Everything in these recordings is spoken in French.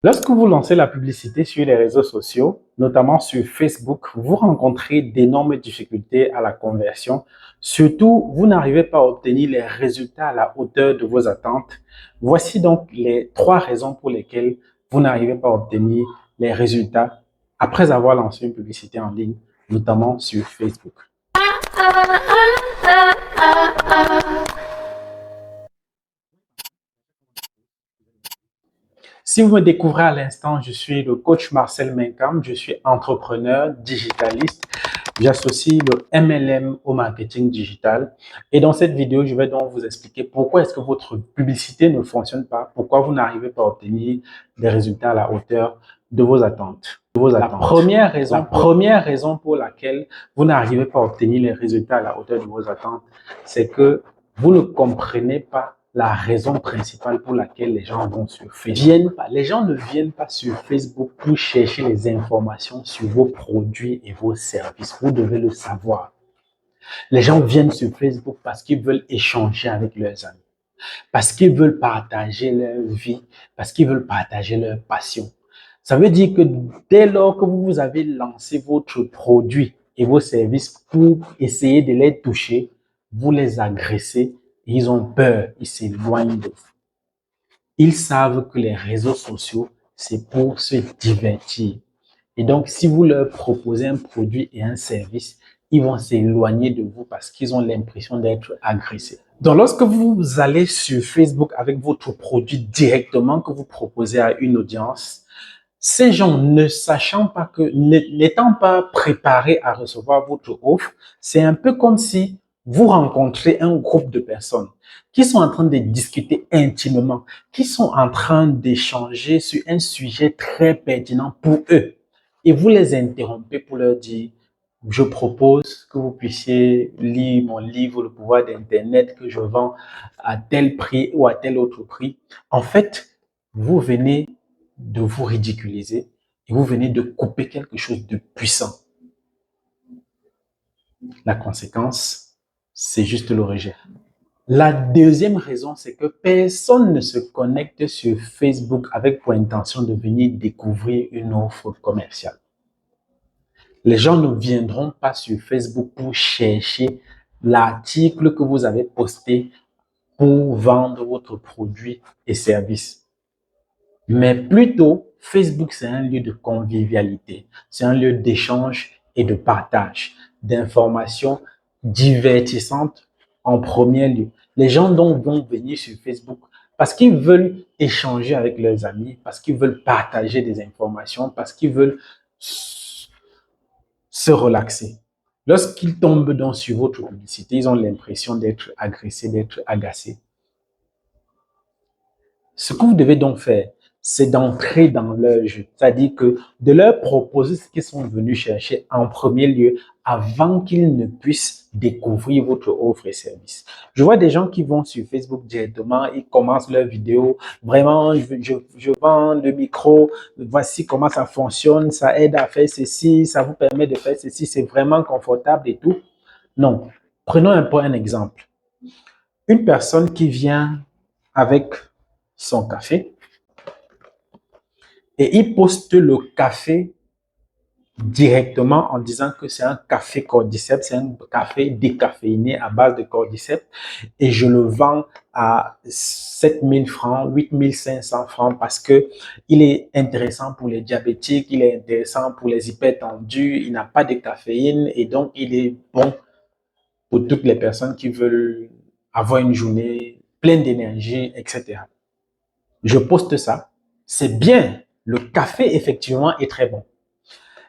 Lorsque vous lancez la publicité sur les réseaux sociaux, notamment sur Facebook, vous rencontrez d'énormes difficultés à la conversion. Surtout, vous n'arrivez pas à obtenir les résultats à la hauteur de vos attentes. Voici donc les 3 raisons pour lesquelles vous n'arrivez pas à obtenir les résultats après avoir lancé une publicité en ligne, notamment sur Facebook. Si vous me découvrez à l'instant, je suis le coach Marcel Menkam, je suis entrepreneur, digitaliste. J'associe le MLM au marketing digital. Et dans cette vidéo, je vais donc vous expliquer pourquoi est-ce que votre publicité ne fonctionne pas, pourquoi vous n'arrivez pas à obtenir des résultats à la hauteur de vos attentes. La première raison pour laquelle vous n'arrivez pas à obtenir les résultats à la hauteur de vos attentes, c'est que vous ne comprenez pas la raison principale pour laquelle les gens vont sur Facebook. Les gens ne viennent pas sur Facebook pour chercher les informations sur vos produits et vos services. Vous devez le savoir. Les gens viennent sur Facebook parce qu'ils veulent échanger avec leurs amis, parce qu'ils veulent partager leur vie, parce qu'ils veulent partager leur passion. Ça veut dire que dès lors que vous avez lancé votre produit et vos services pour essayer de les toucher, vous les agressez et ils ont peur, ils s'éloignent de vous. Ils savent que les réseaux sociaux, c'est pour se divertir. Et donc, si vous leur proposez un produit et un service, ils vont s'éloigner de vous parce qu'ils ont l'impression d'être agressés. Donc, lorsque vous allez sur Facebook avec votre produit directement que vous proposez à une audience, ces gens ne sachant pas que, n'étant pas préparés à recevoir votre offre, c'est un peu comme si vous rencontrez un groupe de personnes qui sont en train de discuter intimement, qui sont en train d'échanger sur un sujet très pertinent pour eux. Et vous les interrompez pour leur dire, je propose que vous puissiez lire mon livre, Le pouvoir d'Internet, que je vends à tel prix ou à tel autre prix. En fait, vous venez de vous ridiculiser et vous venez de couper quelque chose de puissant. La conséquence, c'est juste le rejet. La deuxième raison, c'est que personne ne se connecte sur Facebook avec pour intention de venir découvrir une offre commerciale. Les gens ne viendront pas sur Facebook pour chercher l'article que vous avez posté pour vendre votre produit et service. Mais plutôt, Facebook, c'est un lieu de convivialité, c'est un lieu d'échange et de partage, d'informations divertissantes en premier lieu. Les gens donc vont venir sur Facebook parce qu'ils veulent échanger avec leurs amis, parce qu'ils veulent partager des informations, parce qu'ils veulent se relaxer. Lorsqu'ils tombent donc sur votre publicité, ils ont l'impression d'être agressés, d'être agacés. Ce que vous devez donc faire, c'est d'entrer dans leur jeu. C'est-à-dire que de leur proposer ce qu'ils sont venus chercher en premier lieu avant qu'ils ne puissent découvrir votre offre et service. Je vois des gens qui vont sur Facebook directement, ils commencent leur vidéo. Vraiment, je vends le micro, voici comment ça fonctionne, ça aide à faire ceci, ça vous permet de faire ceci, c'est vraiment confortable et tout. Non. Prenons un peu un exemple. Une personne qui vient avec son café et il poste le café directement en disant que c'est un café cordyceps, c'est un café décaféiné à base de cordyceps et je le vends à 7000 francs, 8500 francs parce que il est intéressant pour les diabétiques, il est intéressant pour les hypertendus, il n'a pas de caféine et donc il est bon pour toutes les personnes qui veulent avoir une journée pleine d'énergie, etc. Je poste ça. C'est bien. Le café, effectivement, est très bon.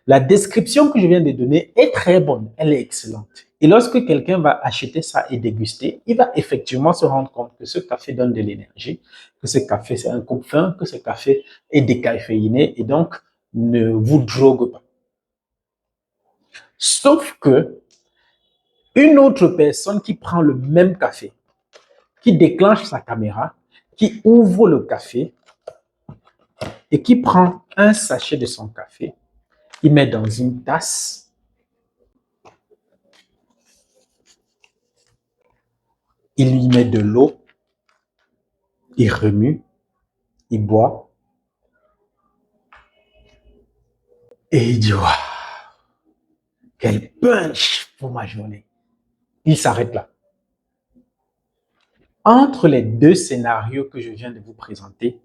La description que je viens de donner est très bonne. Elle est excellente. Et lorsque quelqu'un va acheter ça et déguster, il va effectivement se rendre compte que ce café donne de l'énergie, que ce café, c'est un coupe-faim, que ce café est décaféiné et donc ne vous drogue pas. Sauf que une autre personne qui prend le même café, qui déclenche sa caméra, qui ouvre le café, et qui prend un sachet de son café, il met dans une tasse, il lui met de l'eau, il remue, il boit, et il dit, waouh, quel punch pour ma journée. Il s'arrête là. Entre les deux scénarios que je viens de vous présenter,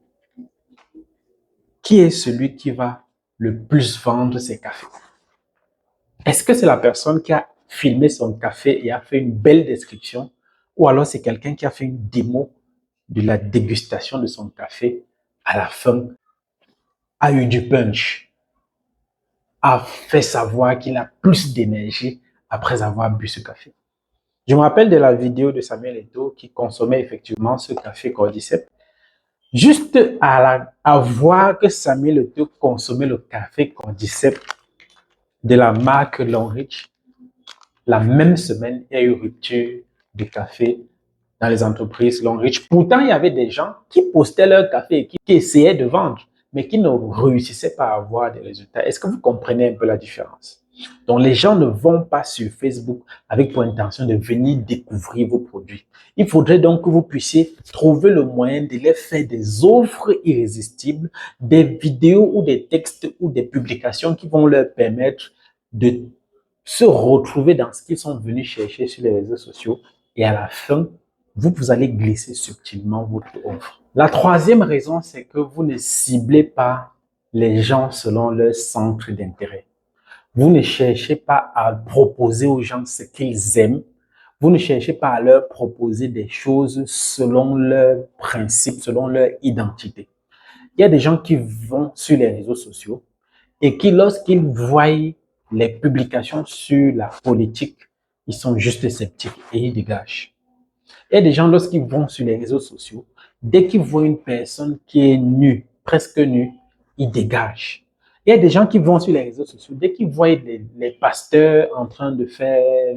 qui est celui qui va le plus vendre ses cafés? Est-ce que c'est la personne qui a filmé son café et a fait une belle description, ou alors c'est quelqu'un qui a fait une démo de la dégustation de son café à la fin, a eu du punch, a fait savoir qu'il a plus d'énergie après avoir bu ce café? Je me rappelle de la vidéo de Samuel Eto'o qui consommait effectivement ce café Cordyceps. Juste à voir que Samuel Eto'o consommait le café Cordyceps de la marque Longreach, la même semaine, il y a eu rupture du café dans les entreprises Longreach. Pourtant, il y avait des gens qui postaient leur café et qui essayaient de vendre, mais qui ne réussissaient pas à avoir des résultats. Est-ce que vous comprenez un peu la différence? Donc, les gens ne vont pas sur Facebook avec pour intention de venir découvrir vos produits. Il faudrait donc que vous puissiez trouver le moyen de les faire des offres irrésistibles, des vidéos ou des textes ou des publications qui vont leur permettre de se retrouver dans ce qu'ils sont venus chercher sur les réseaux sociaux, et à la fin, vous allez glisser subtilement votre offre. La troisième raison, c'est que vous ne ciblez pas les gens selon leur centre d'intérêt. Vous ne cherchez pas à proposer aux gens ce qu'ils aiment. Vous ne cherchez pas à leur proposer des choses selon leurs principes, selon leur identité. Il y a des gens qui vont sur les réseaux sociaux et qui, lorsqu'ils voient les publications sur la politique, ils sont juste sceptiques et ils dégagent. Il y a des gens, lorsqu'ils vont sur les réseaux sociaux, dès qu'ils voient une personne qui est nue, presque nue, ils dégagent. Il y a des gens qui vont sur les réseaux sociaux, dès qu'ils voient les pasteurs en train de faire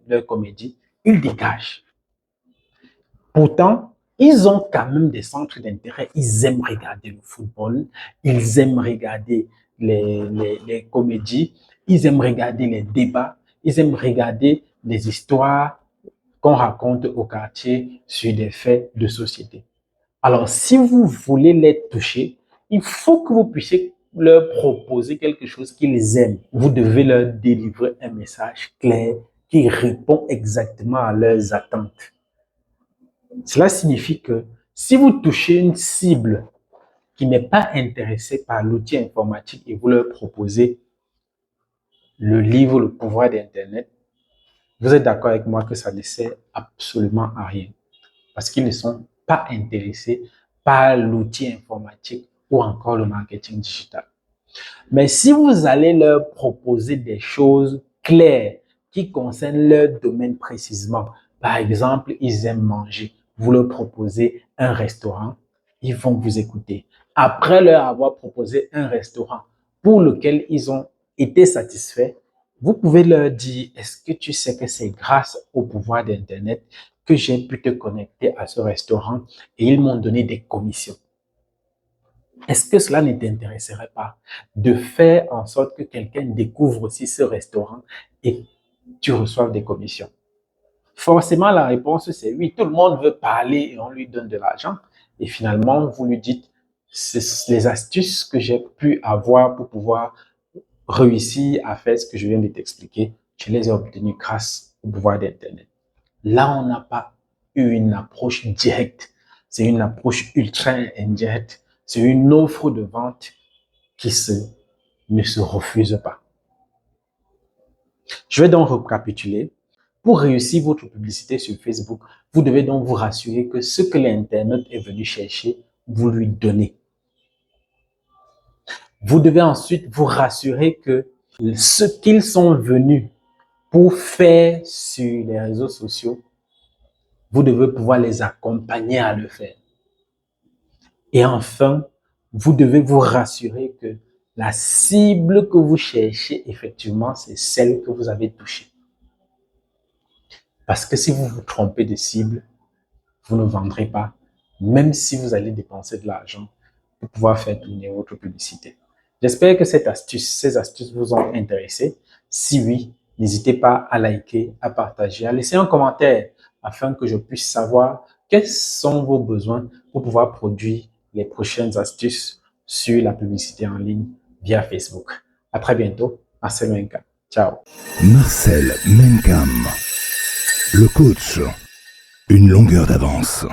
leur comédie, ils dégagent. Pourtant, ils ont quand même des centres d'intérêt. Ils aiment regarder le football, ils aiment regarder les comédies, ils aiment regarder les débats, ils aiment regarder les histoires qu'on raconte au quartier sur des faits de société. Alors, si vous voulez les toucher, il faut que vous puissiez leur proposer quelque chose qu'ils aiment. Vous devez leur délivrer un message clair qui répond exactement à leurs attentes. Cela signifie que si vous touchez une cible qui n'est pas intéressée par l'outil informatique et vous leur proposez le livre Le pouvoir d'Internet, vous êtes d'accord avec moi que ça ne sert absolument à rien parce qu'ils ne sont pas intéressés par l'outil informatique ou encore le marketing digital. Mais si vous allez leur proposer des choses claires qui concernent leur domaine précisément, par exemple, ils aiment manger, vous leur proposez un restaurant, ils vont vous écouter. Après leur avoir proposé un restaurant pour lequel ils ont été satisfaits, vous pouvez leur dire, est-ce que tu sais que c'est grâce au pouvoir d'Internet que j'ai pu te connecter à ce restaurant et ils m'ont donné des commissions? Est-ce que cela ne t'intéresserait pas de faire en sorte que quelqu'un découvre aussi ce restaurant et tu reçoives des commissions? Forcément, la réponse, c'est oui. Tout le monde veut parler et on lui donne de l'argent. Et finalement, vous lui dites, c'est les astuces que j'ai pu avoir pour pouvoir réussir à faire ce que je viens de t'expliquer. Je les ai obtenues grâce au pouvoir d'Internet. Là, on n'a pas eu une approche directe. C'est une approche ultra indirecte. C'est une offre de vente qui ne se refuse pas. Je vais donc récapituler. Pour réussir votre publicité sur Facebook, vous devez donc vous rassurer que ce que l'Internet est venu chercher, vous lui donnez. Vous devez ensuite vous rassurer que ce qu'ils sont venus pour faire sur les réseaux sociaux, vous devez pouvoir les accompagner à le faire. Et enfin, vous devez vous rassurer que la cible que vous cherchez, effectivement, c'est celle que vous avez touchée. Parce que si vous vous trompez de cible, vous ne vendrez pas, même si vous allez dépenser de l'argent pour pouvoir faire tourner votre publicité. J'espère que ces astuces vous ont intéressé. Si oui, n'hésitez pas à liker, à partager, à laisser un commentaire afin que je puisse savoir quels sont vos besoins pour pouvoir produire les prochaines astuces sur la publicité en ligne via Facebook. À très bientôt. Marcel Menkam. Ciao. Marcel Menkam, le coach, une longueur d'avance.